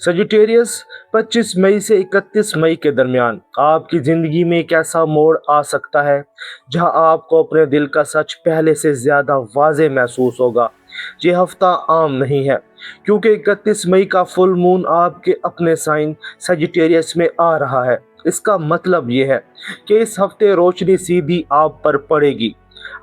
Sagittarius 25 मई से 31 मई के दरमियान आपकी ज़िंदगी में एक ऐसा मोड़ आ सकता है जहां आपको अपने दिल का सच पहले से ज़्यादा वाज़ेह महसूस होगा। ये हफ्ता आम नहीं है क्योंकि 31 मई का फुल मून आपके अपने साइन सजिटेरियस में आ रहा है। इसका मतलब ये है कि इस हफ्ते रोशनी सीधी आप पर पड़ेगी।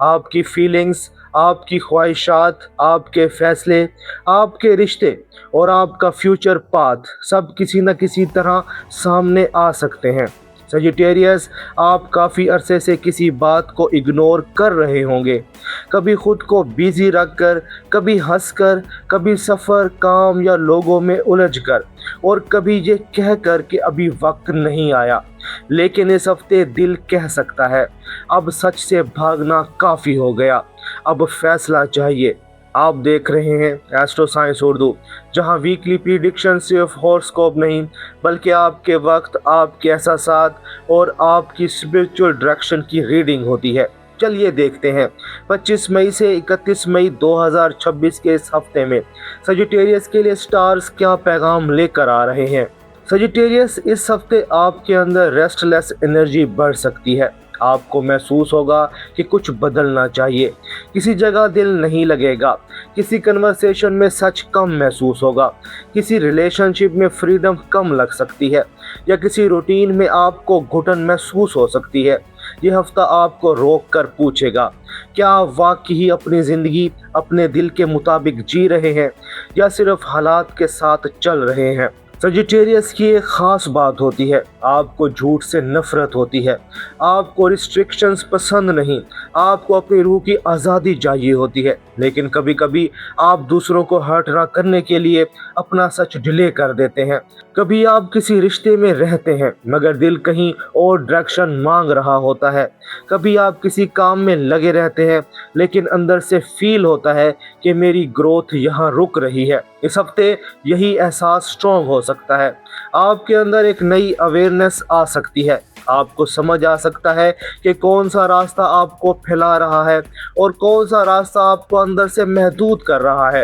आपकी फीलिंग्स, आपकी ख्वाहिशात, आपके फैसले, आपके रिश्ते और आपका फ्यूचर पाथ सब किसी न किसी तरह सामने आ सकते हैं। सजिटेरियस, आप काफ़ी अरसे से किसी बात को इग्नोर कर रहे होंगे, कभी खुद को बिजी रख कर, कभी हंस कर, कभी सफ़र, काम या लोगों में उलझ कर, और कभी ये कह कर कि अभी वक्त नहीं आया। लेकिन इस हफ्ते दिल कह सकता है अब सच से भागना काफ़ी हो गया, अब फैसला चाहिए। आप देख रहे हैं एस्ट्रो साइंस उर्दू, जहां वीकली प्रिडिक्शन सिर्फ हॉरोस्कोप नहीं बल्कि आपके वक्त, आपके एहसासात और आपकी स्पिरिचुअल डायरेक्शन की रीडिंग होती है। चलिए देखते हैं 25 मई से 31 मई 2026 के इस हफ्ते में सजिटेरियस के लिए स्टार्स क्या पैगाम लेकर आ रहे हैं। सजिटेरियस, इस हफ्ते आपके अंदर रेस्टलेस एनर्जी बढ़ सकती है। आपको महसूस होगा कि कुछ बदलना चाहिए, किसी जगह दिल नहीं लगेगा, किसी कन्वर्सेशन में सच कम महसूस होगा, किसी रिलेशनशिप में फ्रीडम कम लग सकती है, या किसी रूटीन में आपको घुटन महसूस हो सकती है। ये हफ्ता आपको रोक कर पूछेगा, क्या आप वाकई अपनी ज़िंदगी अपने दिल के मुताबिक जी रहे हैं या सिर्फ हालात के साथ चल रहे हैं। सजिटेरियस की एक ख़ास बात होती है, आपको झूठ से नफ़रत होती है, आपको रिस्ट्रिक्शंस पसंद नहीं, आपको अपनी रूह की आज़ादी चाहिए होती है। लेकिन कभी कभी आप दूसरों को हर्ट ना करने के लिए अपना सच डिले कर देते हैं। कभी आप किसी रिश्ते में रहते हैं मगर दिल कहीं और डायरेक्शन मांग रहा होता है। कभी आप किसी काम में लगे रहते हैं लेकिन अंदर से फील होता है कि मेरी ग्रोथ यहाँ रुक रही है। इस हफ्ते यही एहसास स्ट्रॉन्ग हो सकता है। आपके अंदर एक नई अवेयरनेस आ सकती है। आपको समझ आ सकता है कि कौन सा रास्ता आपको फैला रहा है और कौन सा रास्ता आपको अंदर से महदूद कर रहा है।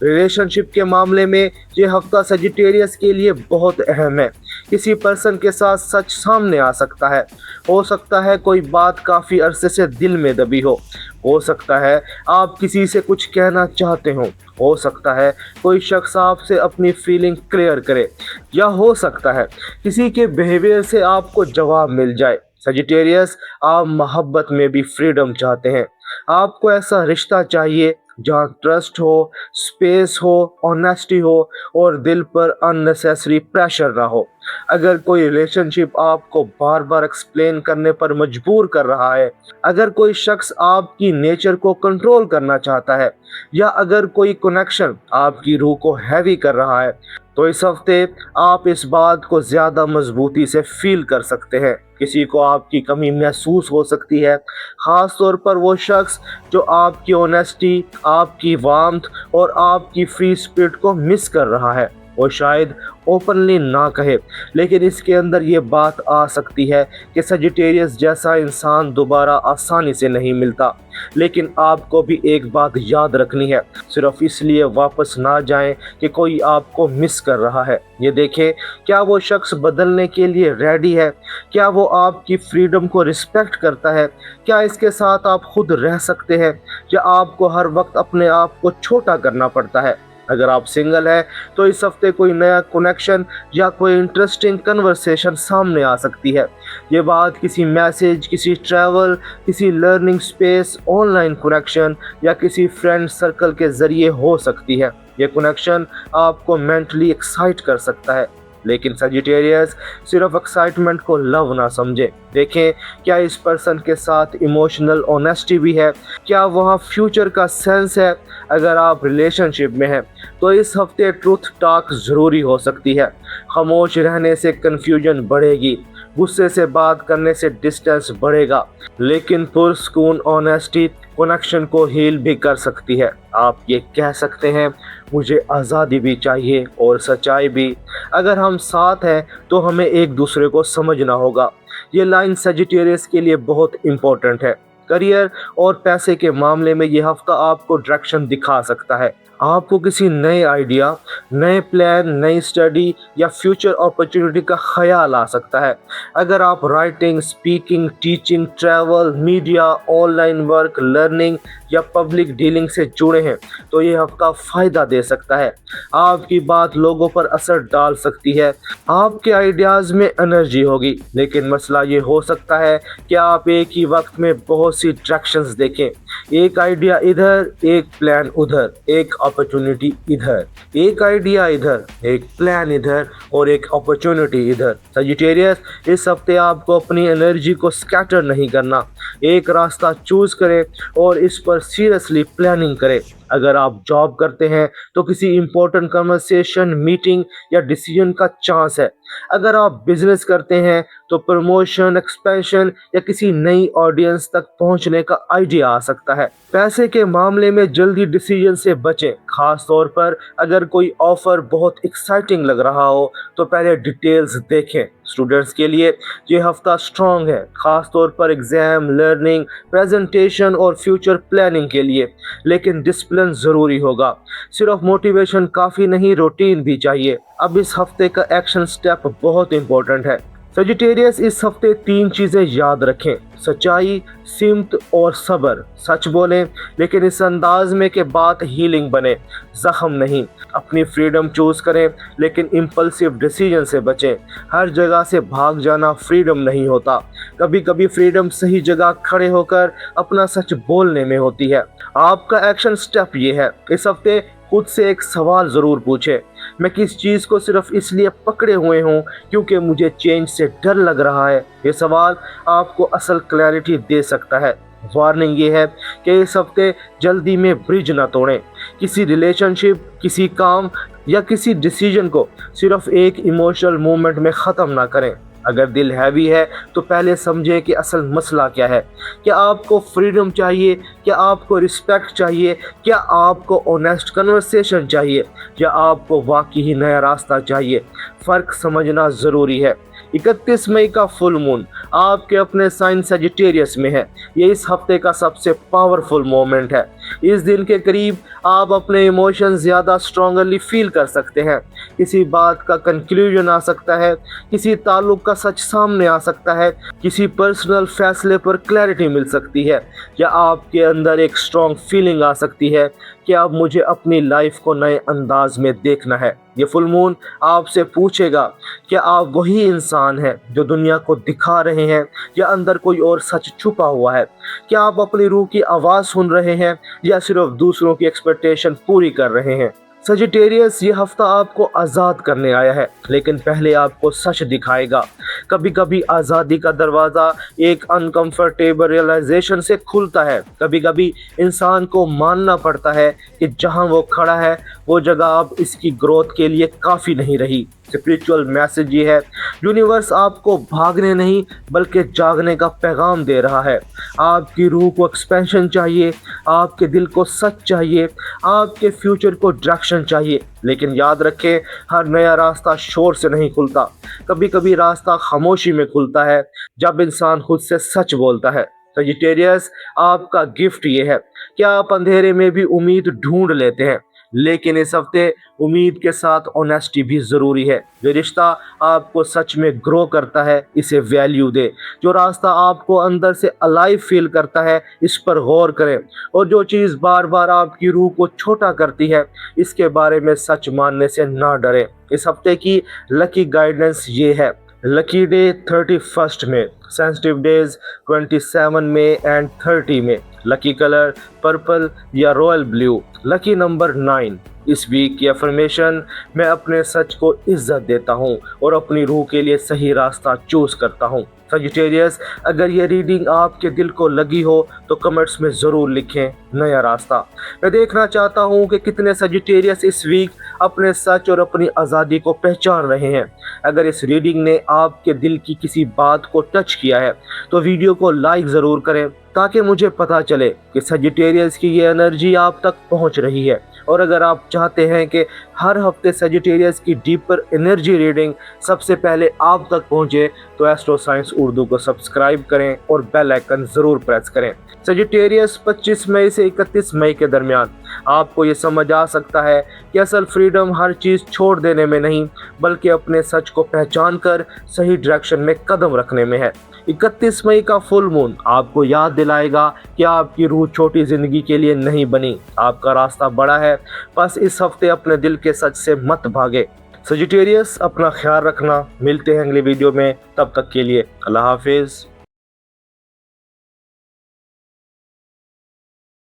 रिलेशनशिप के मामले में ये हफ्ता सजिटेरियस के लिए बहुत अहम है। किसी पर्सन के साथ सच सामने आ सकता है। हो सकता है कोई बात काफ़ी अरसे से दिल में दबी हो सकता है आप किसी से कुछ कहना चाहते हो सकता है कोई शख्स आपसे अपनी फीलिंग क्लियर करे, या हो सकता है किसी के बिहेवियर से आपको जवाब मिल जाए। सजिटेरियस, आप मोहब्बत में भी फ्रीडम चाहते हैं। आपको ऐसा रिश्ता चाहिए जहाँ ट्रस्ट हो, स्पेस हो, ऑनेस्टी हो और दिल पर अननेसेसरी प्रेशर ना हो। अगर कोई रिलेशनशिप आपको बार बार एक्सप्लेन करने पर मजबूर कर रहा है, अगर कोई शख्स आपकी नेचर को कंट्रोल करना चाहता है, या अगर कोई कनेक्शन आपकी रूह को हैवी कर रहा है, तो इस हफ्ते आप इस बात को ज़्यादा मजबूती से फील कर सकते हैं। किसी को आपकी कमी महसूस हो सकती है, ख़ास तौर पर वो शख्स जो आपकी ऑनेस्टी, आपकी वार्मथ और आपकी फ्री स्पिरिट को मिस कर रहा है। वो शायद ओपनली ना कहे, लेकिन इसके अंदर ये बात आ सकती है कि सजिटेरियस जैसा इंसान दोबारा आसानी से नहीं मिलता। लेकिन आपको भी एक बात याद रखनी है, सिर्फ इसलिए वापस ना जाएं कि कोई आपको मिस कर रहा है। ये देखें, क्या वो शख्स बदलने के लिए रेडी है? क्या वो आपकी फ्रीडम को रिस्पेक्ट करता है? क्या इसके साथ आप खुद रह सकते हैं, या आपको हर वक्त अपने आप को छोटा करना पड़ता है? अगर आप सिंगल हैं तो इस हफ्ते कोई नया कनेक्शन या कोई इंटरेस्टिंग कन्वर्सेशन सामने आ सकती है। ये बात किसी मैसेज, किसी ट्रैवल, किसी लर्निंग स्पेस, ऑनलाइन कनेक्शन या किसी फ्रेंड सर्कल के ज़रिए हो सकती है। ये कनेक्शन आपको मेंटली एक्साइट कर सकता है। लेकिन सजिटेरियस, सिर्फ एक्साइटमेंट को लव ना समझे। देखें, क्या इस पर्सन के साथ इमोशनल ऑनेस्टी भी है? क्या वहाँ फ्यूचर का सेंस है? अगर आप रिलेशनशिप में हैं तो इस हफ्ते ट्रूथ टॉक ज़रूरी हो सकती है। खामोश रहने से कन्फ्यूजन बढ़ेगी, गुस्से से बात करने से डिस्टेंस बढ़ेगा, लेकिन पुरस्कून ऑनेस्टी कनेक्शन को हील भी कर सकती है। आप ये कह सकते हैं, मुझे आज़ादी भी चाहिए और सच्चाई भी। अगर हम साथ हैं तो हमें एक दूसरे को समझना होगा। ये लाइन सजिटेरियस के लिए बहुत इम्पोर्टेंट है। करियर और पैसे के मामले में ये हफ्ता आपको डायरेक्शन दिखा सकता है। आपको किसी नए आइडिया, नए प्लान, नई स्टडी या फ्यूचर अपॉर्चुनिटी का ख्याल आ सकता है। अगर आप writing, speaking, teaching, travel, media, online work, learning या पब्लिक डीलिंग से जुड़े हैं तो ये हफ्ता फ़ायदा दे सकता है। आपकी बात लोगों पर असर डाल सकती है, आपके आइडियाज़ में एनर्जी होगी, लेकिन मसला ये हो सकता है कि आप एक ही वक्त में बहुत सी डायरेक्शंस देखें। एक आइडिया इधर, एक प्लान उधर, एक अपॉर्चुनिटी इधर, एक आइडिया इधर, एक प्लान इधर और एक अपॉर्चुनिटी इधर। सजिटेरियस, इस हफ्ते आपको अपनी एनर्जी को स्कैटर नहीं करना, एक रास्ता चूज करें और इस पर सीरियसली प्लानिंग करें। अगर आप जॉब करते हैं तो किसी इंपॉर्टेंट कन्वर्सेशन, मीटिंग या डिसीजन का चांस है। अगर आप बिजनेस करते हैं तो प्रमोशन, एक्सपेंशन या किसी नई ऑडियंस तक पहुंचने का आइडिया आ सकता है। पैसे के मामले में जल्दी डिसीजन से बचें, खास तौर पर अगर कोई ऑफर बहुत एक्साइटिंग लग रहा हो तो पहले डिटेल्स देखें। स्टूडेंट्स के लिए ये हफ्ता स्ट्रॉन्ग है, खास तौर पर एग्जाम, लर्निंग, प्रेजेंटेशन और फ्यूचर प्लानिंग के लिए, लेकिन डिसिप्लिन ज़रूरी होगा। सिर्फ मोटिवेशन काफ़ी नहीं, रूटीन भी चाहिए। अब इस हफ्ते का एक्शन स्टेप बहुत इंपॉर्टेंट है। सजिटेरियस, इस हफ्ते 3 चीज़ें याद रखें: सच्चाई, सिमत और सब्र। सच बोलें लेकिन इस अंदाज में कि बात हीलिंग बने, जख्म नहीं। अपनी फ्रीडम चूज़ करें लेकिन इम्पल्सिव डिसीजन से बचें। हर जगह से भाग जाना फ्रीडम नहीं होता। कभी कभी फ्रीडम सही जगह खड़े होकर अपना सच बोलने में होती है। आपका एक्शन स्टेप ये है: इस हफ्ते खुद से एक सवाल ज़रूर पूछें, मैं किस चीज़ को सिर्फ इसलिए पकड़े हुए हूँ क्योंकि मुझे चेंज से डर लग रहा है। ये सवाल आपको असल क्लैरिटी दे सकता है। वार्निंग ये है कि इस हफ्ते जल्दी में ब्रिज ना तोड़ें। किसी रिलेशनशिप, किसी काम या किसी डिसीजन को सिर्फ एक इमोशनल मोमेंट में ख़त्म ना करें। अगर दिल हैवी है तो पहले समझे कि असल मसला क्या है। क्या आपको फ्रीडम चाहिए, क्या आपको रिस्पेक्ट चाहिए, क्या आपको ऑनेस्ट कन्वर्सेशन चाहिए, या आपको वाकई ही नया रास्ता चाहिए। फ़र्क समझना ज़रूरी है। 31 मई का फुल मून आपके अपने साइन सजिटेरियस में है। ये इस हफ्ते का सबसे पावरफुल मोमेंट है। इस दिन के करीब आप अपने इमोशन ज़्यादा स्ट्रॉन्गली फील कर सकते हैं। किसी बात का कंक्लूजन आ सकता है, किसी ताल्लुक का सच सामने आ सकता है, किसी पर्सनल फैसले पर क्लैरिटी मिल सकती है, या आपके अंदर एक स्ट्रॉन्ग फीलिंग आ सकती है कि अब मुझे अपनी लाइफ को नए अंदाज में देखना है। ये फुल मून आपसे पूछेगा कि आप वही इंसान हैं जो दुनिया को दिखा रहे हैं, या अंदर कोई और सच छुपा हुआ है। क्या आप अपनी रूह की आवाज़ सुन रहे हैं या सिर्फ दूसरों की एक्सपेक्टेशन पूरी कर रहे हैं। सजिटेरियस, ये हफ्ता आपको आज़ाद करने आया है, लेकिन पहले आपको सच दिखाएगा। कभी कभी आज़ादी का दरवाज़ा एक अनकंफर्टेबल रियलाइजेशन से खुलता है। कभी कभी इंसान को मानना पड़ता है कि जहां वो खड़ा है वो जगह अब इसकी ग्रोथ के लिए काफ़ी नहीं रही। स्पिरिचुअल मैसेज ये है, यूनिवर्स आपको भागने नहीं बल्कि जागने का पैगाम दे रहा है। आपकी रूह को एक्सपेंशन चाहिए, आपके दिल को सच चाहिए, आपके फ्यूचर को डायरेक्शन चाहिए। लेकिन याद रखें, हर नया रास्ता शोर से नहीं खुलता। कभी कभी रास्ता खामोशी में खुलता है, जब इंसान खुद से सच बोलता है। सजिटेरियस, आपका गिफ्ट ये है कि आप अंधेरे में भी उम्मीद ढूंढ लेते हैं, लेकिन इस हफ्ते उम्मीद के साथ ऑनेस्टी भी ज़रूरी है। जो रिश्ता आपको सच में ग्रो करता है, इसे वैल्यू दे। जो रास्ता आपको अंदर से अलाइव फील करता है, इस पर गौर करें। और जो चीज़ बार बार आपकी रूह को छोटा करती है, इसके बारे में सच मानने से ना डरें। इस हफ्ते की लकी गाइडेंस ये है: लकी डे 31 में, सेंसिटिव डेज 27 में एंड 30 में, लकी कलर पर्पल या रॉयल ब्लू, लकी नंबर 9। इस वीक की अफर्मेशन, मैं अपने सच को इज्जत देता हूँ और अपनी रूह के लिए सही रास्ता चूज करता हूँ। सजिटेरियस, अगर ये रीडिंग आपके दिल को लगी हो तो कमेंट्स में ज़रूर लिखें नया रास्ता। मैं देखना चाहता हूँ कि कितने सजिटेरियस इस वीक अपने सच और अपनी आज़ादी को पहचान रहे हैं। अगर इस रीडिंग ने आपके दिल की किसी बात को टच किया है तो वीडियो को लाइक ज़रूर करें ताकि मुझे पता चले कि सजिटेरियस की ये एनर्जी आप तक पहुंच रही है। और अगर आप चाहते हैं कि हर हफ्ते सजिटेरियस की डीपर एनर्जी रीडिंग सबसे पहले आप तक पहुंचे, तो एस्ट्रो साइंस उर्दू को सब्सक्राइब करें और बेल आइकन ज़रूर प्रेस करें। सजिटेरियस 25 मई से 31 मई के दरमियान आपको ये समझ आ सकता है कि असल फ्रीडम हर चीज़ छोड़ देने में नहीं, बल्कि अपने सच को पहचान कर सही डायरेक्शन में कदम रखने में है। 31 मई का फुल मून आपको याद दिलाएगा कि आपकी रूह छोटी जिंदगी के लिए नहीं बनी, आपका रास्ता बड़ा है। बस इस हफ्ते अपने दिल के सच से मत भागे। सजिटेरियस, अपना ख्याल रखना। मिलते हैं अगली वीडियो में, तब तक के लिए अल्लाह हाफिज़।